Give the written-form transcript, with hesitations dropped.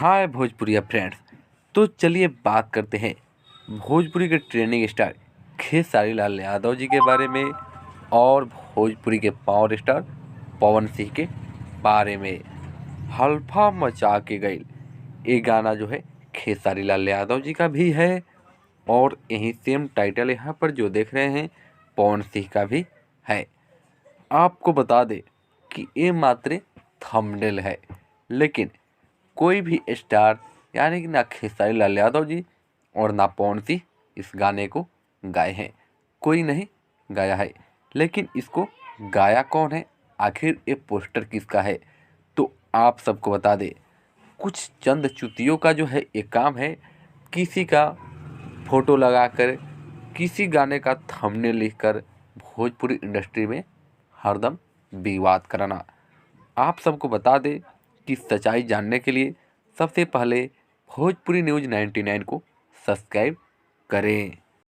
हाय भोजपुरिया friends. तो चलिए बात करते हैं भोजपुरी के ट्रेंडिंग स्टार खेसारी लाल यादव जी के बारे में और भोजपुरी के पावर स्टार पवन सिंह के बारे में। हल्फा मचा के गईल ये गाना जो है खेसारी लाल यादव जी का भी है और यही सेम टाइटल यहाँ पर जो देख रहे हैं पवन सिंह का भी है। आपको बता दें कि ये मात्र थंबनेल है, लेकिन कोई भी स्टार यानी कि ना खेसारी लाल यादव जी और ना पवन सिंह इस गाने को गाए हैं। कोई नहीं गाया है, लेकिन इसको गाया कौन है, आखिर ये पोस्टर किसका है, तो आप सबको बता दें। कुछ चंद चुतियों का जो है ये काम है, किसी का फोटो लगाकर किसी गाने का थंबनेल लिखकर भोजपुरी इंडस्ट्री में हरदम विवाद कराना। आप सबको बता दें कि सच्चाई जानने के लिए सबसे पहले भोजपुरी न्यूज़ 99 को सब्सक्राइब करें।